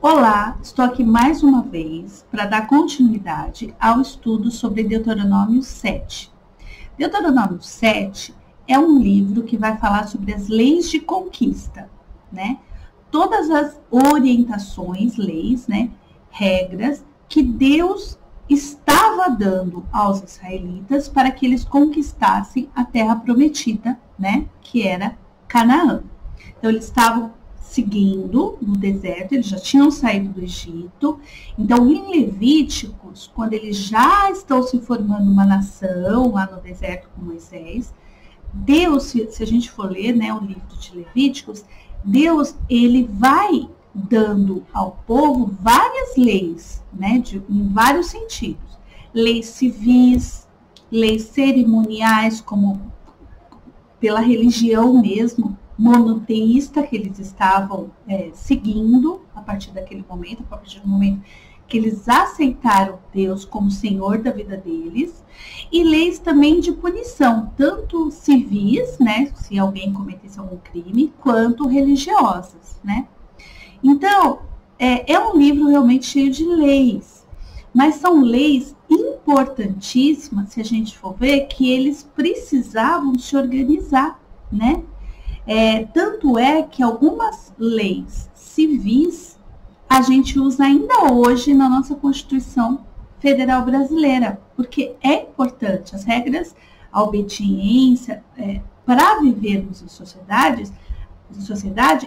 Olá, estou aqui mais uma vez para dar continuidade ao estudo sobre Deuteronômio 7. Deuteronômio 7 é um livro que vai falar sobre as leis de conquista, né? Todas as orientações, leis, né? Regras que Deus estava dando aos israelitas para que eles conquistassem a terra prometida, né? Que era Canaã. Então, eles estavam seguindo no deserto, eles já tinham saído do Egito. Então, em Levíticos, quando eles já estão se formando uma nação lá no deserto com Moisés, Deus, se a gente for ler, né, o livro de Levíticos, Deus, ele vai dando ao povo várias leis, né, em vários sentidos. Leis civis, leis cerimoniais, como pela religião mesmo, monoteísta que eles estavam seguindo a partir daquele momento, a partir do momento que eles aceitaram Deus como Senhor da vida deles, e leis também de punição, tanto civis, né, se alguém cometesse algum crime, quanto religiosas, né. Então, é um livro realmente cheio de leis, mas são leis importantíssimas, se a gente for ver, que eles precisavam se organizar, né. Tanto é que algumas leis civis a gente usa ainda hoje na nossa Constituição Federal Brasileira, porque é importante as regras, a obediência, para vivermos em sociedade,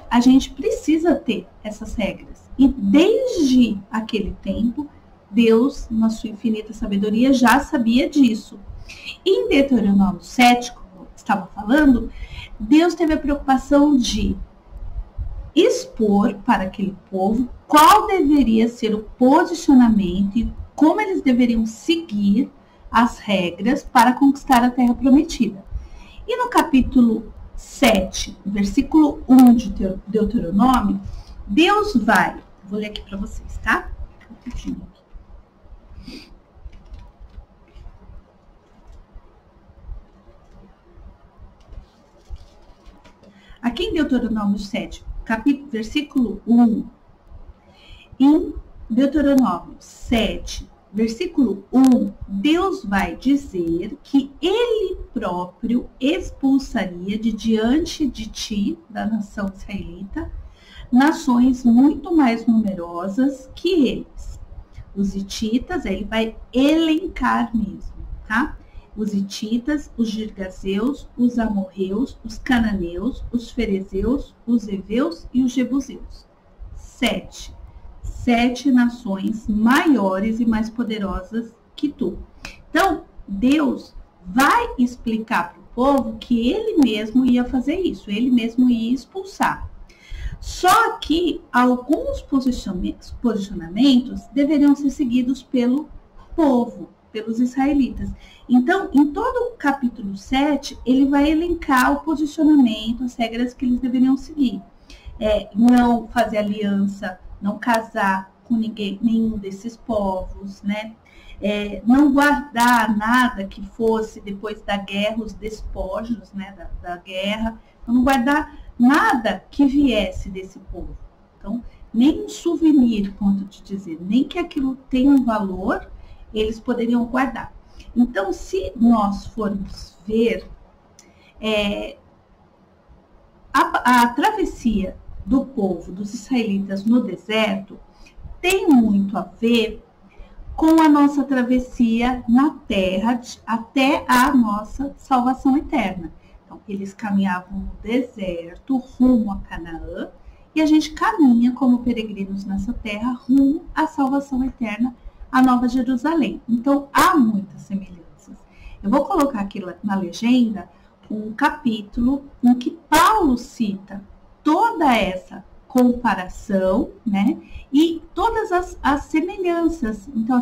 a gente precisa ter essas regras. E desde aquele tempo, Deus, na sua infinita sabedoria, já sabia disso. Em Deuteronômio 7, como eu estava falando, Deus teve a preocupação de expor para aquele povo qual deveria ser o posicionamento e como eles deveriam seguir as regras para conquistar a terra prometida. E no capítulo 7, versículo 1 de Deuteronômio, Deus vai, vou ler aqui para vocês, tá? Rapidinho aqui. Aqui em Deuteronômio 7, versículo 1, em Deuteronômio 7, versículo 1, Deus vai dizer que Ele próprio expulsaria de diante de ti, da nação israelita, nações muito mais numerosas que eles. Os hititas, ele vai elencar mesmo, tá? Os hititas, os girgazeus, os amorreus, os cananeus, os ferezeus, os heveus e os jebuseus. 7 nações maiores e mais poderosas que tu. Então, Deus vai explicar para o povo que ele mesmo ia fazer isso, ele mesmo ia expulsar. Só que alguns posicionamentos deveriam ser seguidos pelo povo, pelos israelitas. Então, em todo o capítulo 7, ele vai elencar o posicionamento, as regras que eles deveriam seguir. Não fazer aliança, não casar com nenhum desses povos, né? Não guardar nada que fosse, depois da guerra, os despojos, né, da guerra. Não guardar nada que viesse desse povo. Então, nem um souvenir, ponto de dizer, nem que aquilo tenha um valor, eles poderiam guardar. Então, se nós formos ver a travessia do povo, dos israelitas no deserto, tem muito a ver com a nossa travessia na terra até a nossa salvação eterna. Então, eles caminhavam no deserto rumo a Canaã e a gente caminha como peregrinos nessa terra rumo à salvação eterna, a Nova Jerusalém. Então, há muitas semelhanças. Eu vou colocar aqui na legenda um capítulo em que Paulo cita toda essa comparação, né? E todas as semelhanças. Então,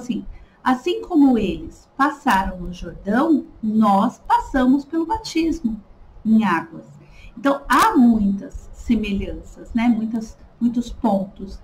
assim como eles passaram no Jordão, nós passamos pelo batismo em águas. Então, há muitas semelhanças, né? Muitos pontos.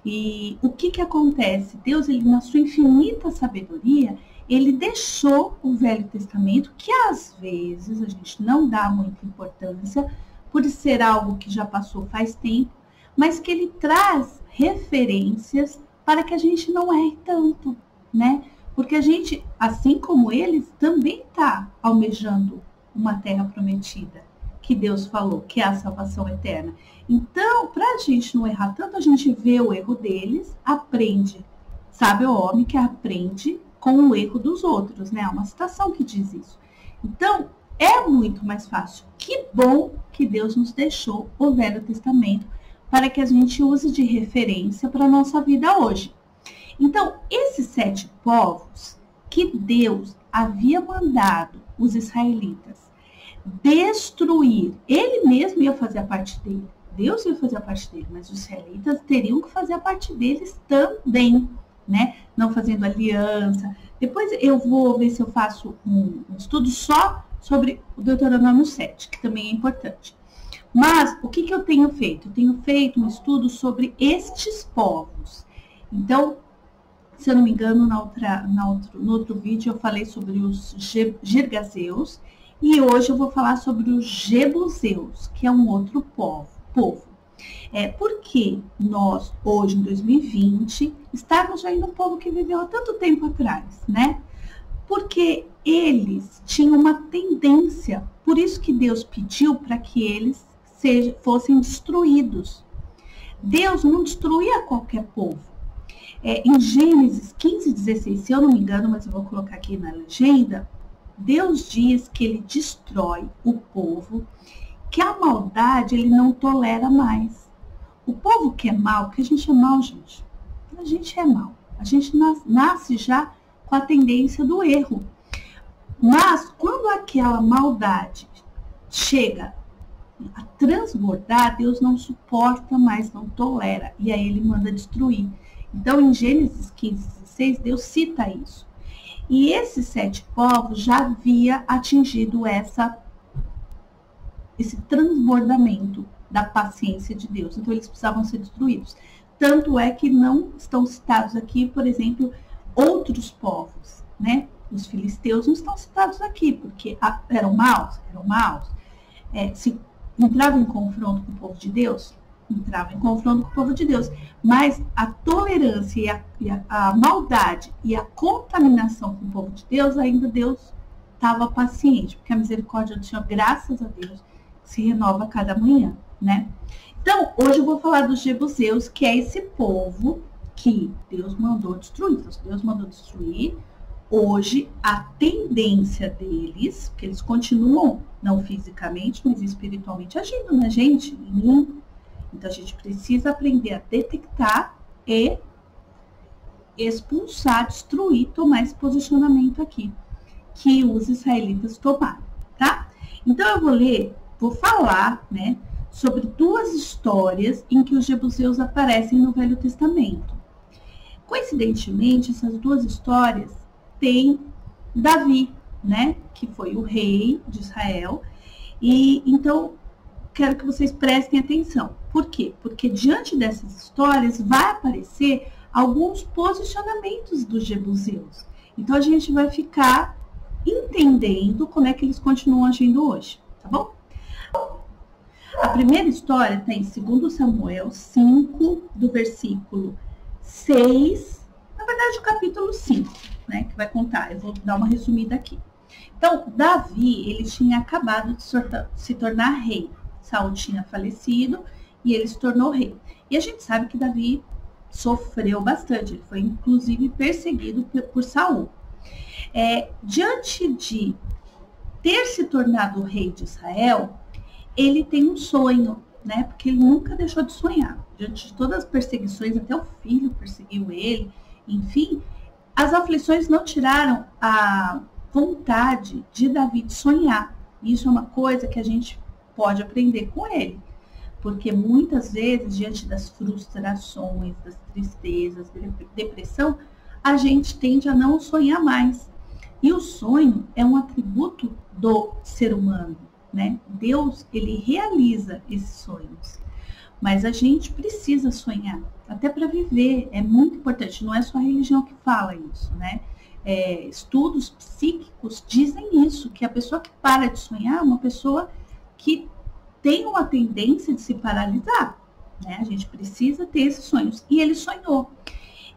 E o que acontece? Deus, ele, na sua infinita sabedoria, ele deixou o Velho Testamento, que às vezes a gente não dá muita importância, por ser algo que já passou faz tempo, mas que ele traz referências para que a gente não erre tanto, né? Porque a gente, assim como eles, também está almejando uma terra prometida, que Deus falou, que é a salvação eterna. Então, para a gente não errar tanto, a gente vê o erro deles, aprende. Sabe o homem que aprende com o erro dos outros, né? Há uma citação que diz isso. Então, é muito mais fácil. Que bom que Deus nos deixou o Velho Testamento para que a gente use de referência para a nossa vida hoje. Então, esses 7 povos que Deus havia mandado os israelitas destruir, ele mesmo ia fazer a parte dele. Deus ia fazer a parte dele, mas os israelitas teriam que fazer a parte deles também, né? Não fazendo aliança. Depois eu vou ver se eu faço um estudo só sobre o Deuteronômio 7, que também é importante. Mas o que eu tenho feito? Eu tenho feito um estudo sobre estes povos. Então, se eu não me engano, no outro vídeo eu falei sobre os Girgazeus e hoje eu vou falar sobre os Jebuseus, que é um outro povo. Porque nós, hoje em 2020, estamos ainda um povo que viveu há tanto tempo atrás, né? Porque eles tinham uma tendência, por isso que Deus pediu para que eles fossem destruídos. Deus não destruía qualquer povo. Em Gênesis 15:16, se eu não me engano, mas eu vou colocar aqui na legenda, Deus diz que ele destrói o povo, que a maldade ele não tolera mais. O povo que é mal, porque a gente é mal, gente. A gente é mal. A gente nasce já com a tendência do erro. Mas quando aquela maldade chega a transbordar, Deus não suporta mais, não tolera. E aí ele manda destruir. Então, em Gênesis 15:16, Deus cita isso. E esses 7 povos já havia atingido esse transbordamento da paciência de Deus. Então, eles precisavam ser destruídos. Tanto é que não estão citados aqui, por exemplo, outros povos, né? Os filisteus não estão citados aqui, porque eram maus. Se entravam em confronto com o povo de Deus, entrava em confronto com o povo de Deus. Mas a tolerância e a maldade e a contaminação com o povo de Deus, ainda Deus estava paciente, porque a misericórdia do Senhor, graças a Deus, se renova a cada manhã, né? Então, hoje eu vou falar dos Jebuseus, que é esse povo que Deus mandou destruir. Então, se Deus mandou destruir, hoje a tendência deles, que eles continuam, não fisicamente, mas espiritualmente agindo na gente, em mim. Então, a gente precisa aprender a detectar e expulsar, destruir, tomar esse posicionamento aqui, que os israelitas tomaram, tá? Então, eu vou falar, né, sobre 2 histórias em que os Jebuseus aparecem no Velho Testamento. Coincidentemente, essas 2 histórias têm Davi, né, que foi o rei de Israel, e então quero que vocês prestem atenção. Por quê? Porque diante dessas histórias vai aparecer alguns posicionamentos dos Jebuseus. Então a gente vai ficar entendendo como é que eles continuam agindo hoje, tá bom? A primeira história está em 2 Samuel 5, do versículo 6, na verdade o capítulo 5, né, que vai contar. Eu vou dar uma resumida aqui. Então, Davi, ele tinha acabado de se tornar rei. Saul tinha falecido e ele se tornou rei. E a gente sabe que Davi sofreu bastante. Ele foi, inclusive, perseguido por Saul. Diante de ter se tornado rei de Israel, ele tem um sonho, né? Porque ele nunca deixou de sonhar. Diante de todas as perseguições, até o filho perseguiu ele, enfim, as aflições não tiraram a vontade de Davi de sonhar. Isso é uma coisa que a gente pode aprender com ele. Porque muitas vezes, diante das frustrações, das tristezas, da depressão, a gente tende a não sonhar mais. E o sonho é um atributo do ser humano, né? Deus, ele realiza esses sonhos. Mas a gente precisa sonhar, até para viver. É muito importante. Não é só a religião que fala isso, né? Estudos psíquicos dizem isso, que a pessoa que para de sonhar é uma pessoa que tem uma tendência de se paralisar. né? A gente precisa ter esses sonhos. E ele sonhou.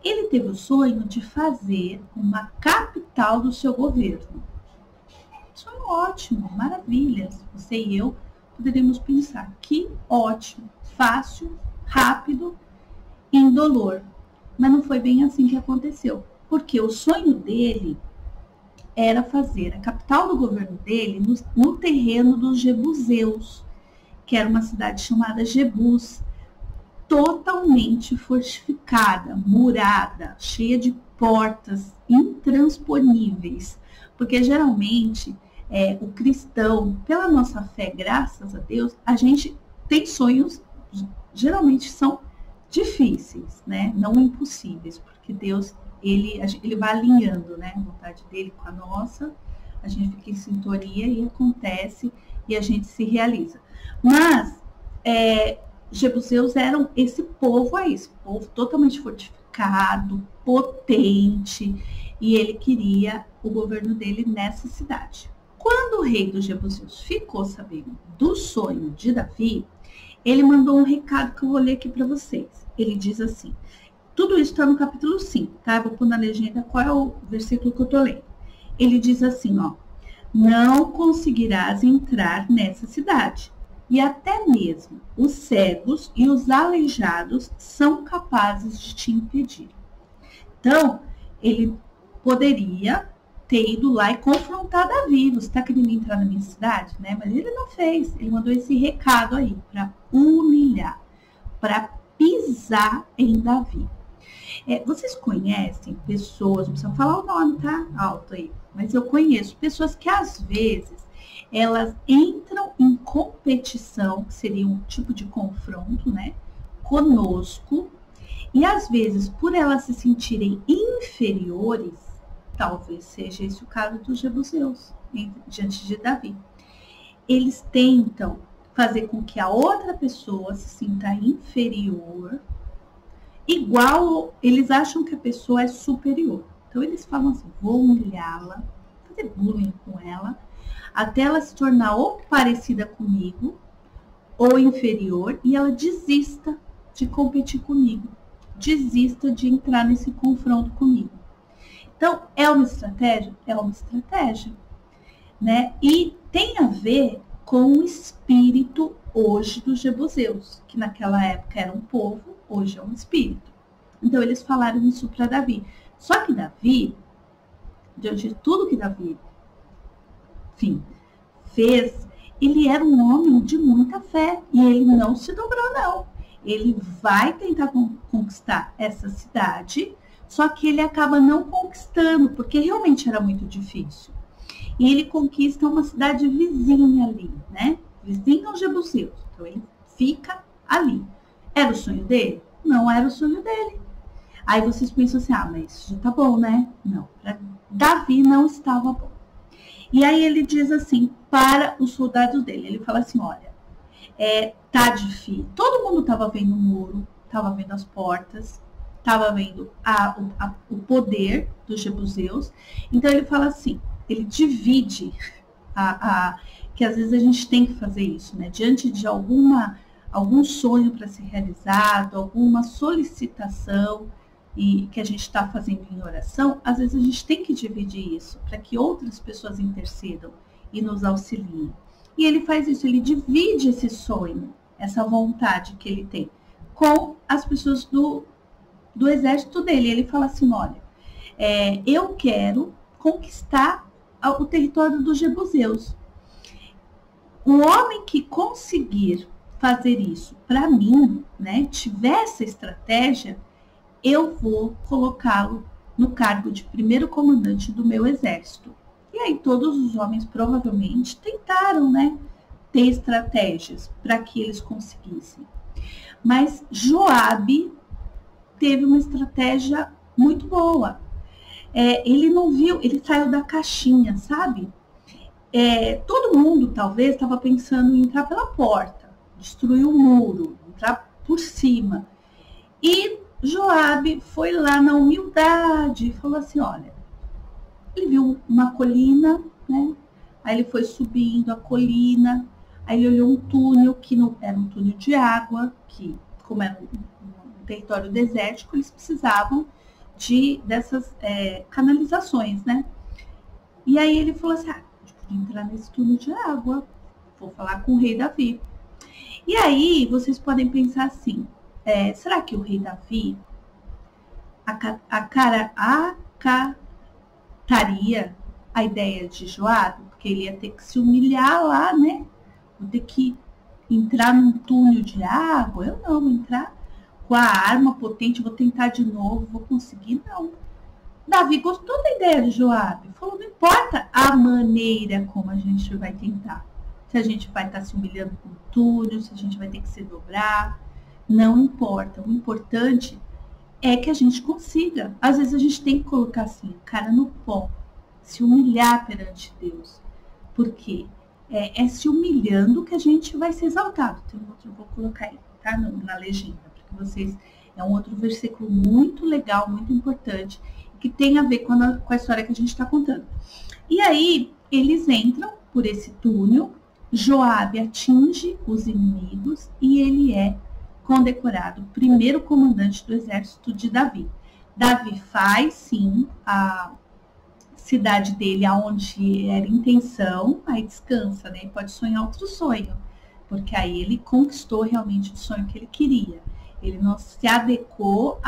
Ele teve o sonho de fazer uma capital do seu governo. Sonho ótimo, maravilha. Você e eu poderíamos pensar, que ótimo, fácil, rápido, indolor. Mas não foi bem assim que aconteceu. Porque o sonho dele era fazer a capital do governo dele no terreno dos Jebuseus, que era uma cidade chamada Jebus, totalmente fortificada, murada, cheia de portas intransponíveis. Porque geralmente o cristão, pela nossa fé, graças a Deus, a gente tem sonhos, geralmente são difíceis, né? Não impossíveis, porque Deus, ele vai alinhando, né? A vontade dele com a nossa, a gente fica em sintonia e acontece e a gente se realiza. Mas Jebuseus eram esse povo aí, esse povo totalmente fortificado, potente, e ele queria o governo dele nessa cidade. Quando o rei dos Jebuseus ficou sabendo do sonho de Davi, ele mandou um recado que eu vou ler aqui para vocês. Ele diz assim, tudo isso está no capítulo 5, tá? Eu vou pôr na legenda qual é o versículo que eu tô lendo. Ele diz assim, ó, não conseguirás entrar nessa cidade, e até mesmo os cegos e os aleijados são capazes de te impedir. Então, ele poderia ter ido lá e confrontar Davi. Você está querendo entrar na minha cidade? Né? Mas ele não fez. Ele mandou esse recado aí para humilhar, para pisar em Davi. Vocês conhecem pessoas, não precisa falar o nome, tá? Alto aí. Mas eu conheço pessoas que às vezes elas entram em competição, que seria um tipo de confronto, né? Conosco. E às vezes, por elas se sentirem inferiores, talvez seja esse o caso dos Jebuseus, diante de Davi. Eles tentam fazer com que a outra pessoa se sinta inferior, igual eles acham que a pessoa é superior. Então eles falam assim, vou humilhá-la, fazer bullying com ela, até ela se tornar ou parecida comigo, ou inferior, e ela desista de competir comigo, desista de entrar nesse confronto comigo. Então, é uma estratégia? É uma estratégia, né? E tem a ver com o espírito hoje dos Jebuseus, que naquela época era um povo, hoje é um espírito. Então, eles falaram isso para Davi. Só que Davi, diante de tudo que Davi, enfim, fez, ele era um homem de muita fé e ele não se dobrou, não. Ele vai tentar conquistar essa cidade, só que ele acaba não conquistando, porque realmente era muito difícil. E ele conquista uma cidade vizinha ali, né? Vizinha aos Jebuseus. Então ele fica ali. Era o sonho dele? Não era o sonho dele. Aí vocês pensam assim, mas já tá bom, né? Não, para Davi não estava bom. E aí ele diz assim, para os soldados dele, ele fala assim, olha, tá difícil. Todo mundo estava vendo o muro, estava vendo as portas, estava vendo o poder dos Jebuseus. Então ele fala assim, ele divide, que às vezes a gente tem que fazer isso, né? Diante de algum sonho para ser realizado, alguma solicitação e que a gente está fazendo em oração, às vezes a gente tem que dividir isso para que outras pessoas intercedam e nos auxiliem. E ele faz isso, ele divide esse sonho, essa vontade que ele tem, com as pessoas do exército dele. Ele fala assim, olha, eu quero conquistar o território dos Jebuseus. O homem que conseguir fazer isso para mim, né, tiver essa estratégia, eu vou colocá-lo no cargo de primeiro comandante do meu exército. E aí todos os homens provavelmente tentaram, né, ter estratégias para que eles conseguissem. Mas Joabe teve uma estratégia muito boa. Ele não viu, ele saiu da caixinha, sabe? Todo mundo talvez estava pensando em entrar pela porta, destruir o muro, entrar por cima. E Joabe foi lá na humildade e falou assim, olha, ele viu uma colina, né? Aí ele foi subindo a colina, aí ele olhou um túnel que não era um túnel de água, que como era um território desértico, eles precisavam dessas canalizações, né? E aí ele falou assim, a gente podia entrar nesse túnel de água, vou falar com o rei Davi. E aí vocês podem pensar assim, será que o rei Davi acataria a ideia de Joabe? Porque ele ia ter que se humilhar lá, né? Vou ter que entrar num túnel de água? Eu não, vou entrar com a arma potente, vou tentar de novo, vou conseguir? Não. Davi gostou da ideia de Joabe. Falou, não importa a maneira como a gente vai tentar. Se a gente vai estar se humilhando com o túnel, se a gente vai ter que se dobrar. Não importa. O importante é que a gente consiga. Às vezes a gente tem que colocar assim, o cara no pó. Se humilhar perante Deus. Porque é se humilhando que a gente vai ser exaltado. Tem um outro, eu vou colocar aí, tá? Na legenda. Porque vocês... É um outro versículo muito legal, muito importante, que tem a ver com a história que a gente está contando. E aí, eles entram por esse túnel, Joabe atinge os inimigos e ele é condecorado primeiro comandante do exército de Davi. Davi faz, sim, a cidade dele aonde era intenção, aí descansa, né? Pode sonhar outro sonho, porque aí ele conquistou realmente o sonho que ele queria. Ele não se adequou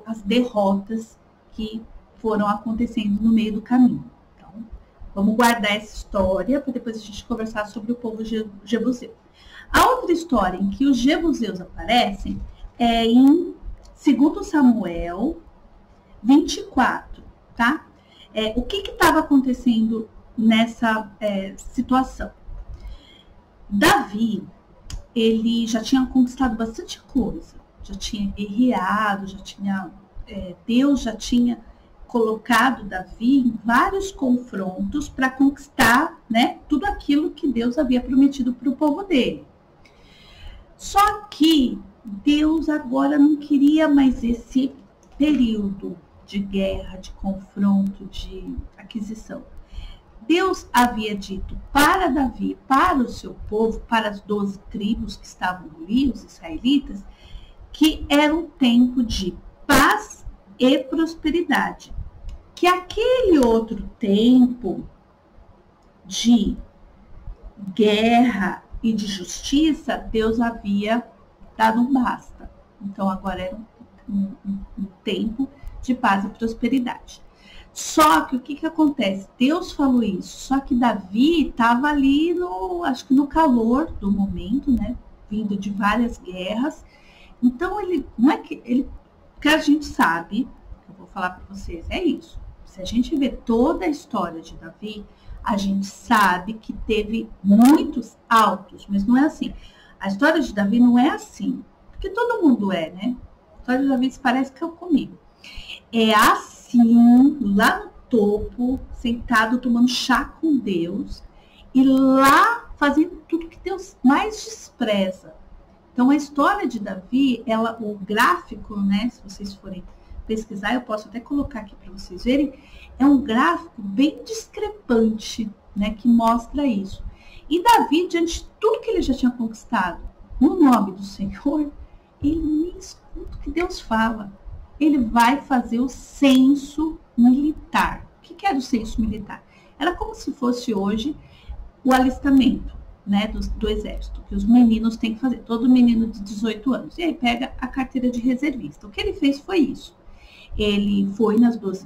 às derrotas que foram acontecendo no meio do caminho. Então, vamos guardar essa história para depois a gente conversar sobre o povo jebuseu. A outra história em que os jebuseus aparecem é em 2 Samuel 24, tá? O que estava acontecendo nessa situação? Davi, ele já tinha conquistado bastante coisa, já tinha guerreado, Deus já tinha colocado Davi em vários confrontos para conquistar, né, tudo aquilo que Deus havia prometido para o povo dele. Só que Deus agora não queria mais esse período de guerra, de confronto, de aquisição. Deus havia dito para Davi, para o seu povo, para as 12 tribos que estavam ali, os israelitas, que era um tempo de paz e prosperidade. Que aquele outro tempo de guerra e de justiça, Deus havia dado um basta. Então agora era um tempo de paz e prosperidade. Só que o que acontece? Deus falou isso, só que Davi estava ali acho que no calor do momento, né? Vindo de várias guerras. Então não é que que a gente sabe, que eu vou falar para vocês, é isso. Se a gente vê toda a história de Davi, a gente sabe que teve muitos altos, mas não é assim. A história de Davi não é assim, porque todo mundo né? A história de Davi parece que é comigo. É assim, lá no topo, sentado, tomando chá com Deus, e lá fazendo tudo que Deus mais despreza. Então, a história de Davi, o gráfico, né, se vocês forem pesquisar, eu posso até colocar aqui para vocês verem, é um gráfico bem discrepante, né, que mostra isso. E Davi, diante de tudo que ele já tinha conquistado, no nome do Senhor, ele nem escuta o que Deus fala. Ele vai fazer o censo militar. O que era o censo militar? Era como se fosse hoje o alistamento, né, do exército, que os meninos têm que fazer, todo menino de 18 anos. E aí pega a carteira de reservista. O que ele fez foi isso. Ele foi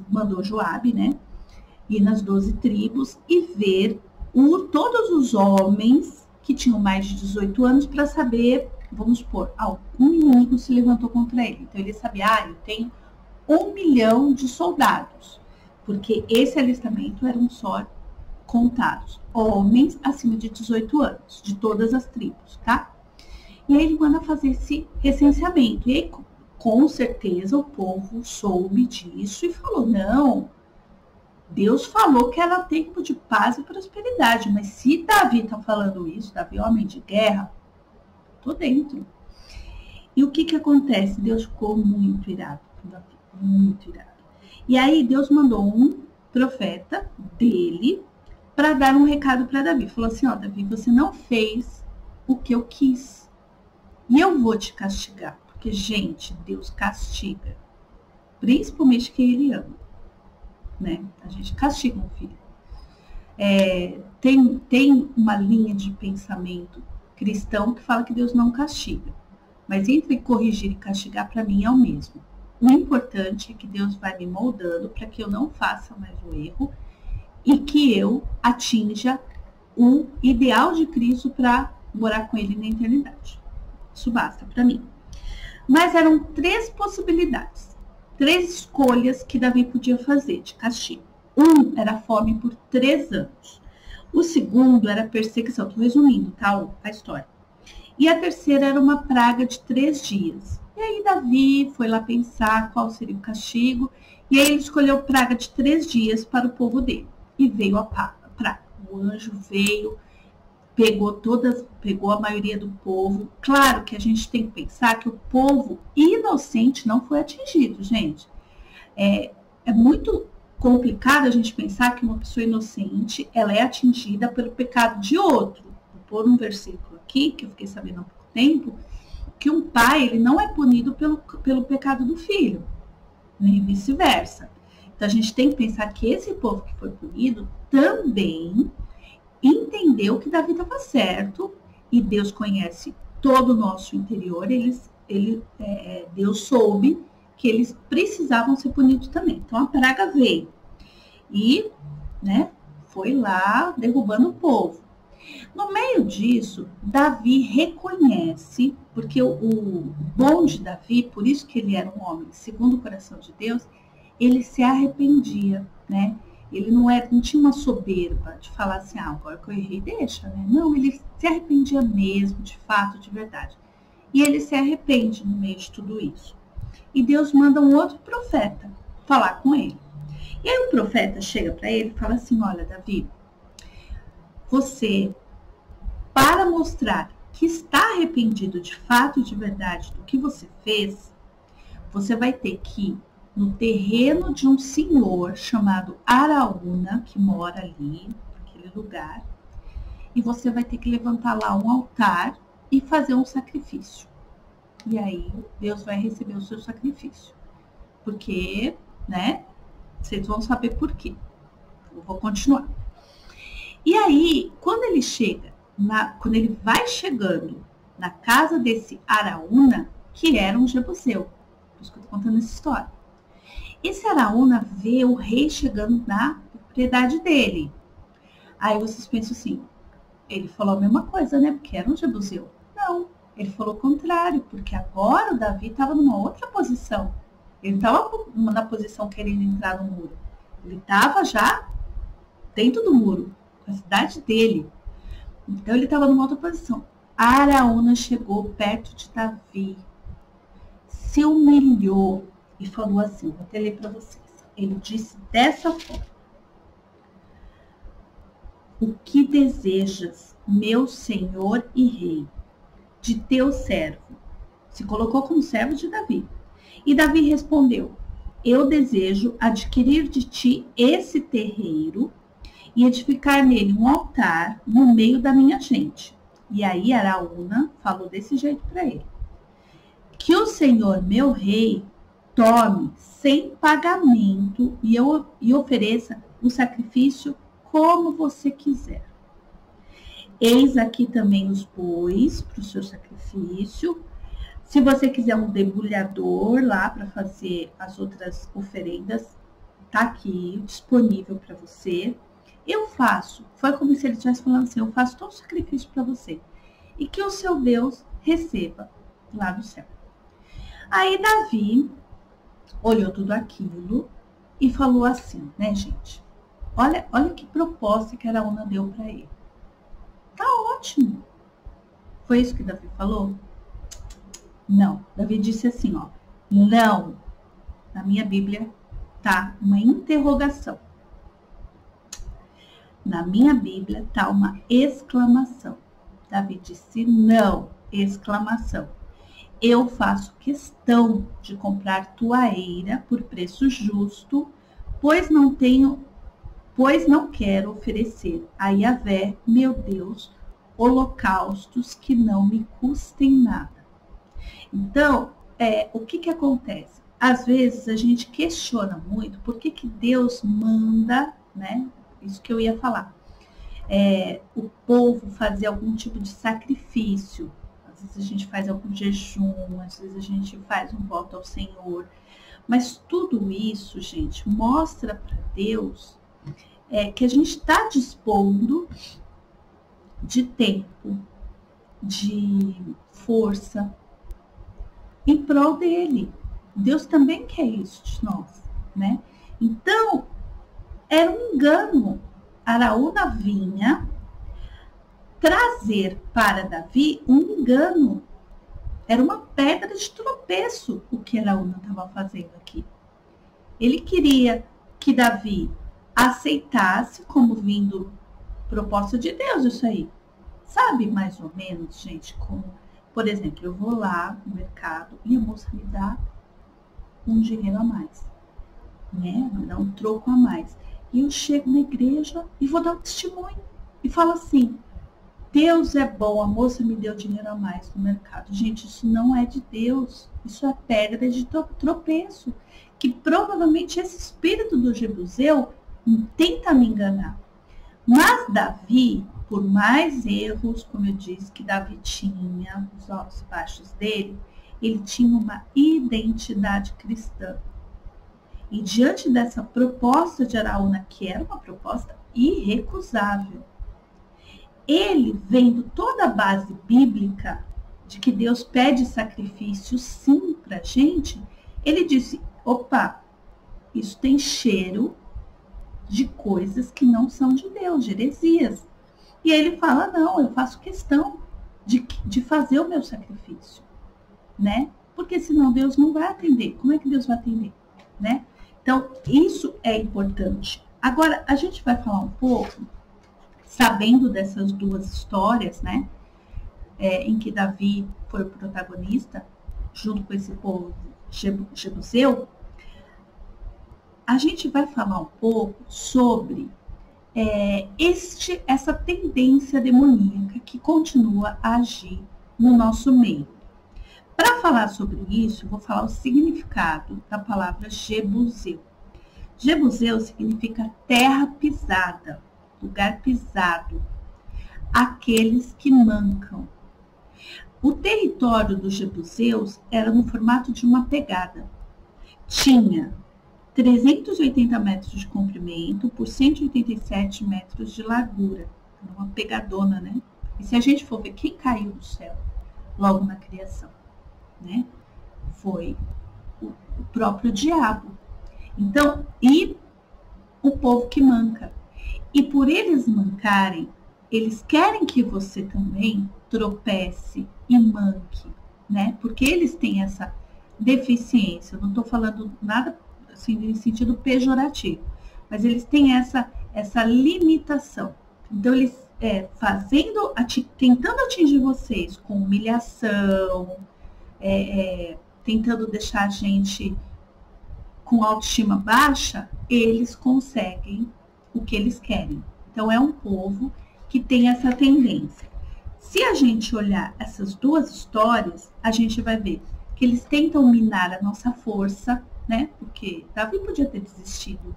mandou Joabe, né, ir nas 12 tribos e ver todos os homens que tinham mais de 18 anos para saber, vamos supor, um inimigo se levantou contra ele. Então ele sabia, eu tenho 1 milhão de soldados, porque esse alistamento eram só contados homens acima de 18 anos, de todas as tribos, tá? E aí ele manda fazer esse recenseamento. E aí, com certeza, o povo soube disso e falou, não, Deus falou que era tempo de paz e prosperidade, mas se Davi está falando isso, Davi, homem de guerra, tô dentro. E o que acontece? Deus ficou muito irado com Davi, muito irado. E aí Deus mandou um profeta dele para dar um recado para Davi. Falou assim, Davi, você não fez o que eu quis. e eu vou te castigar. Porque, gente, Deus castiga, principalmente quem Ele ama, né? A gente castiga um filho. Tem uma linha de pensamento cristão que fala que Deus não castiga. Mas entre corrigir e castigar, para mim, é o mesmo. O importante é que Deus vai me moldando para que eu não faça mais o erro e que eu atinja o ideal de Cristo para morar com Ele na eternidade. Isso basta para mim. Mas eram 3 possibilidades, 3 escolhas que Davi podia fazer de castigo. Um era fome por 3 anos. O segundo era perseguição. Estou resumindo, tá? A história. E a terceira era uma praga de 3 dias. E aí Davi foi lá pensar qual seria o castigo. E aí ele escolheu praga de 3 dias para o povo dele. E veio a praga. O anjo veio, pegou a maioria do povo. Claro que a gente tem que pensar que o povo inocente não foi atingido, gente. É muito complicado a gente pensar que uma pessoa inocente, ela é atingida pelo pecado de outro. Vou pôr um versículo aqui, que eu fiquei sabendo há pouco tempo, que um pai, ele não é punido pelo pecado do filho, nem vice-versa. Então, a gente tem que pensar que esse povo que foi punido também entendeu que Davi estava certo, e Deus conhece todo o nosso interior, Deus soube que eles precisavam ser punidos também. Então, a praga veio e, né, foi lá derrubando o povo. No meio disso, Davi reconhece, porque o bom de Davi, por isso que ele era um homem segundo o coração de Deus, ele se arrependia, né? Ele não tinha uma soberba de falar assim, agora que eu errei, deixa, né? Não, ele se arrependia mesmo, de fato, de verdade. E ele se arrepende no meio de tudo isso. E Deus manda um outro profeta falar com ele. E aí o profeta chega para ele e fala assim, olha, Davi, você, para mostrar que está arrependido de fato e de verdade do que você fez, você vai ter que ir no terreno de um senhor chamado Araúna, que mora ali, naquele lugar, e você vai ter que levantar lá um altar e fazer um sacrifício. E aí, Deus vai receber o seu sacrifício. Porque, né, vocês vão saber por quê. Eu vou continuar. E aí, quando ele vai chegando na casa desse Araúna, que era um jebuseu, por isso que eu estou contando essa história. Esse Araúna vê o rei chegando na propriedade dele. Aí vocês pensam assim, ele falou a mesma coisa, né? Porque era um jebuseu. Não, ele falou o contrário, porque agora o Davi estava numa outra posição. Ele estava na posição querendo entrar no muro. Ele estava já dentro do muro, com a cidade dele. Então ele estava numa outra posição. Araúna chegou perto de Davi, se humilhou e falou assim, vou até ler para vocês. Ele disse dessa forma: o que desejas, meu senhor e rei, de teu servo? Se colocou como servo de Davi. E Davi respondeu: eu desejo adquirir de ti esse terreiro e edificar nele um altar no meio da minha gente. E aí Araúna falou desse jeito para ele: que o senhor, meu rei, tome sem pagamento e ofereça o sacrifício como você quiser. Eis aqui também os bois para o seu sacrifício. Se você quiser um debulhador lá para fazer as outras oferendas, tá aqui disponível para você. Eu faço. Foi como se ele estivesse falando assim, eu faço todo o sacrifício para você. E que o seu Deus receba lá no céu. Aí Davi olhou tudo aquilo e falou assim, né, gente? Olha que proposta que Araúna deu para ele. Tá ótimo. Foi isso que Davi falou? Não. Davi disse assim, ó. Não. Na minha Bíblia tá uma interrogação. Na minha Bíblia tá uma exclamação. Davi disse não, exclamação. Eu faço questão de comprar tua eira por preço justo, pois não quero oferecer a Yahvé, meu Deus, holocaustos que não me custem nada. Então, o que acontece? Às vezes a gente questiona muito por que Deus manda, né? Isso que eu ia falar. O povo fazer algum tipo de sacrifício. Às vezes a gente faz algum jejum, às vezes a gente faz um voto ao Senhor. Mas tudo isso, gente, mostra para Deus que a gente está dispondo de tempo, de força, em prol dele. Deus também quer isso de nós, né? Então, era um engano. Araúna vinha trazer para Davi um engano. Era uma pedra de tropeço o que Araúna estava fazendo aqui. Ele queria que Davi aceitasse como vindo proposta de Deus isso aí. Sabe mais ou menos, gente, como, por exemplo, eu vou lá no mercado e a moça me dá um dinheiro a mais, né? Me dá um troco a mais. E eu chego na igreja e vou dar um testemunho. E falo assim, Deus é bom, a moça me deu dinheiro a mais no mercado. Gente, isso não é de Deus. Isso é pedra de tropeço. Que provavelmente esse espírito do Jebuseu tenta me enganar. Mas Davi, por mais erros, como eu disse, que Davi tinha, os altos e baixos dele, ele tinha uma identidade cristã. E diante dessa proposta de Araúna, que era uma proposta irrecusável, ele, vendo toda a base bíblica de que Deus pede sacrifício sim para a gente, ele disse, opa, isso tem cheiro de coisas que não são de Deus, de heresias. E aí ele fala, não, eu faço questão de fazer o meu sacrifício, né? Porque senão Deus não vai atender. Como é que Deus vai atender, né? Então, isso é importante. Agora, a gente vai falar um pouco, sabendo dessas duas histórias, né? Em que Davi foi o protagonista, junto com esse povo jebuseu, a gente vai falar um pouco sobre essa tendência demoníaca que continua a agir no nosso meio. Para falar sobre isso, eu vou falar o significado da palavra Jebuseu. Jebuseu significa terra pisada, lugar pisado, aqueles que mancam. O território dos Jebuseus era no formato de uma pegada. Tinha 380 metros de comprimento por 187 metros de largura. Uma pegadona, né? E se a gente for ver quem caiu do céu logo na criação, né? Foi o próprio diabo. Então, e o povo que manca. E por eles mancarem, eles querem que você também tropece e manque, né? Porque eles têm essa deficiência. Eu não estou falando nada assim em sentido pejorativo, mas eles têm essa limitação. Então, eles tentando atingir vocês com humilhação, tentando deixar a gente com autoestima baixa, eles conseguem o que eles querem. Então, é um povo que tem essa tendência. Se a gente olhar essas duas histórias, a gente vai ver que eles tentam minar a nossa força, né? Porque Davi podia ter desistido.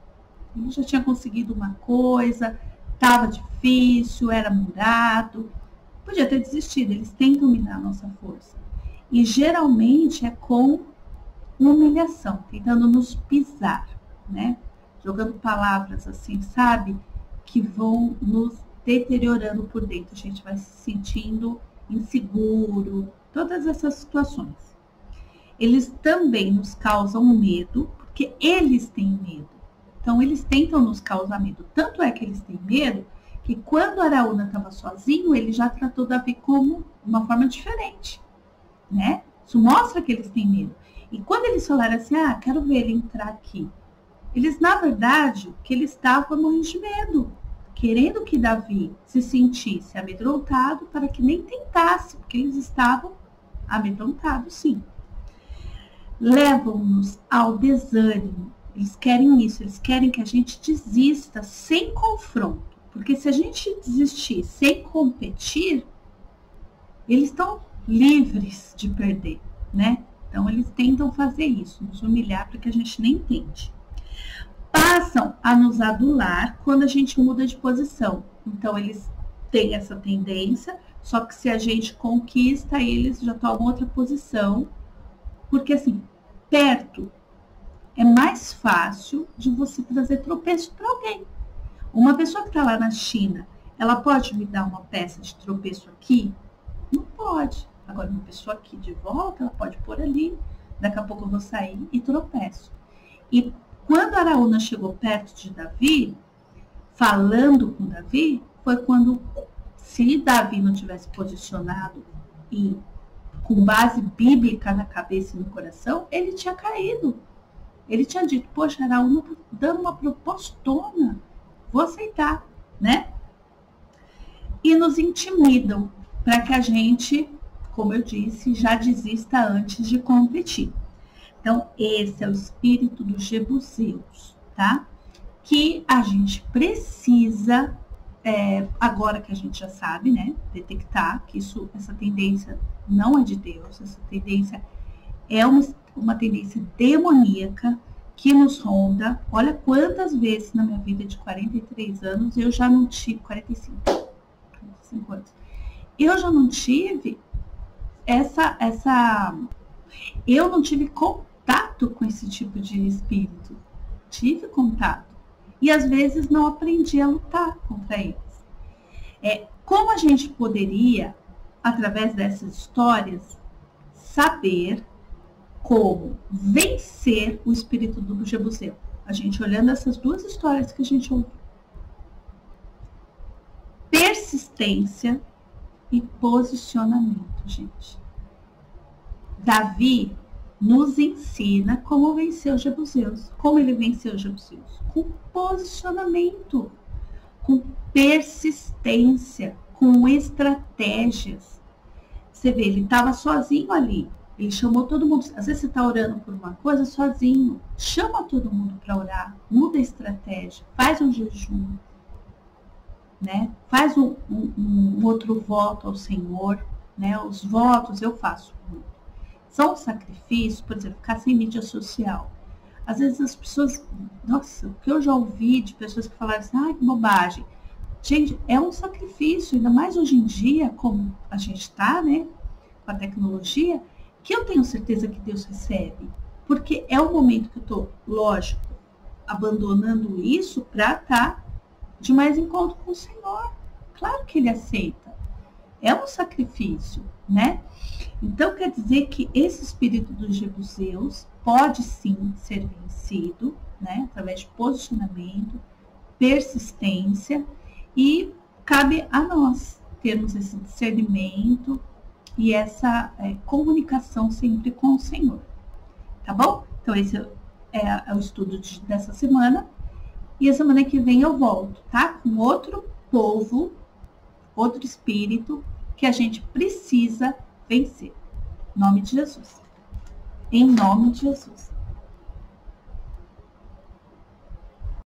Ele já tinha conseguido uma coisa, estava difícil, era murado. Podia ter desistido. Eles tentam minar a nossa força. E geralmente é com humilhação, tentando nos pisar, né? Jogando palavras assim, sabe? Que vão nos deteriorando por dentro. A gente vai se sentindo inseguro. Todas essas situações. Eles também nos causam medo, porque eles têm medo. Então, eles tentam nos causar medo. Tanto é que eles têm medo, que quando Araúna estava sozinho, ele já tratou Davi como uma forma diferente, né? Isso mostra que eles têm medo. E quando eles falaram assim, quero ver ele entrar aqui. Eles, na verdade, que eles estavam morrendo de medo, querendo que Davi se sentisse amedrontado para que nem tentasse, porque eles estavam amedrontados, sim. Levam-nos ao desânimo. Eles querem isso, eles querem que a gente desista sem confronto. Porque se a gente desistir sem competir, eles estão livres de perder. né? Então, eles tentam fazer isso, nos humilhar para que a gente nem tente. Passam a nos adular quando a gente muda de posição. Então, eles têm essa tendência, só que se a gente conquista, eles já tomam outra posição. Porque, assim, perto é mais fácil de você trazer tropeço para alguém. Uma pessoa que está lá na China, ela pode me dar uma peça de tropeço aqui? Não pode. Agora, uma pessoa aqui de volta, ela pode pôr ali. Daqui a pouco eu vou sair e tropeço. E quando Araúna chegou perto de Davi, falando com Davi, foi quando, se Davi não tivesse posicionado e com base bíblica na cabeça e no coração, ele tinha caído. Ele tinha dito, poxa, Araúna está dando uma propostona, vou aceitar, né? E nos intimidam para que a gente, como eu disse, já desista antes de competir. Então, esse é o espírito dos jebuseus, tá? Que a gente precisa, agora que a gente já sabe, né, detectar que essa tendência não é de Deus, essa tendência é uma tendência demoníaca que nos ronda. Olha quantas vezes na minha vida de 43 anos eu já não tive, 45 anos, eu já não tive eu não tive contato com esse tipo de espírito. Tive contato. E às vezes não aprendi a lutar contra eles. Como a gente poderia, através dessas histórias, saber como vencer o espírito do jebuseu? A gente olhando essas duas histórias que a gente ouviu. Persistência e posicionamento, gente. Davi nos ensina como vencer os jebuseus. Como ele venceu os jebuseus? Com posicionamento, com persistência, com estratégias. Você vê, ele estava sozinho ali. Ele chamou todo mundo. Às vezes você está orando por uma coisa sozinho. Chama todo mundo para orar. Muda a estratégia. Faz um jejum. Né? Faz um outro voto ao Senhor. Né? Os votos eu faço muito. São sacrifícios, por exemplo, ficar sem mídia social. Às vezes as pessoas, nossa, o que eu já ouvi de pessoas que falaram assim, ai, que bobagem. Gente, é um sacrifício, ainda mais hoje em dia, como a gente está, né, com a tecnologia, que eu tenho certeza que Deus recebe. Porque é o momento que eu estou, lógico, abandonando isso para estar de mais encontro com o Senhor. Claro que Ele aceita. É um sacrifício, né? Então, quer dizer que esse espírito dos jebuseus pode sim ser vencido, né? Através de posicionamento, persistência, e cabe a nós termos esse discernimento e essa comunicação sempre com o Senhor. Tá bom? Então, esse é o estudo dessa semana. E a semana que vem eu volto, tá? Com outro povo, outro espírito que a gente precisa vencer. Em nome de Jesus. Em nome de Jesus.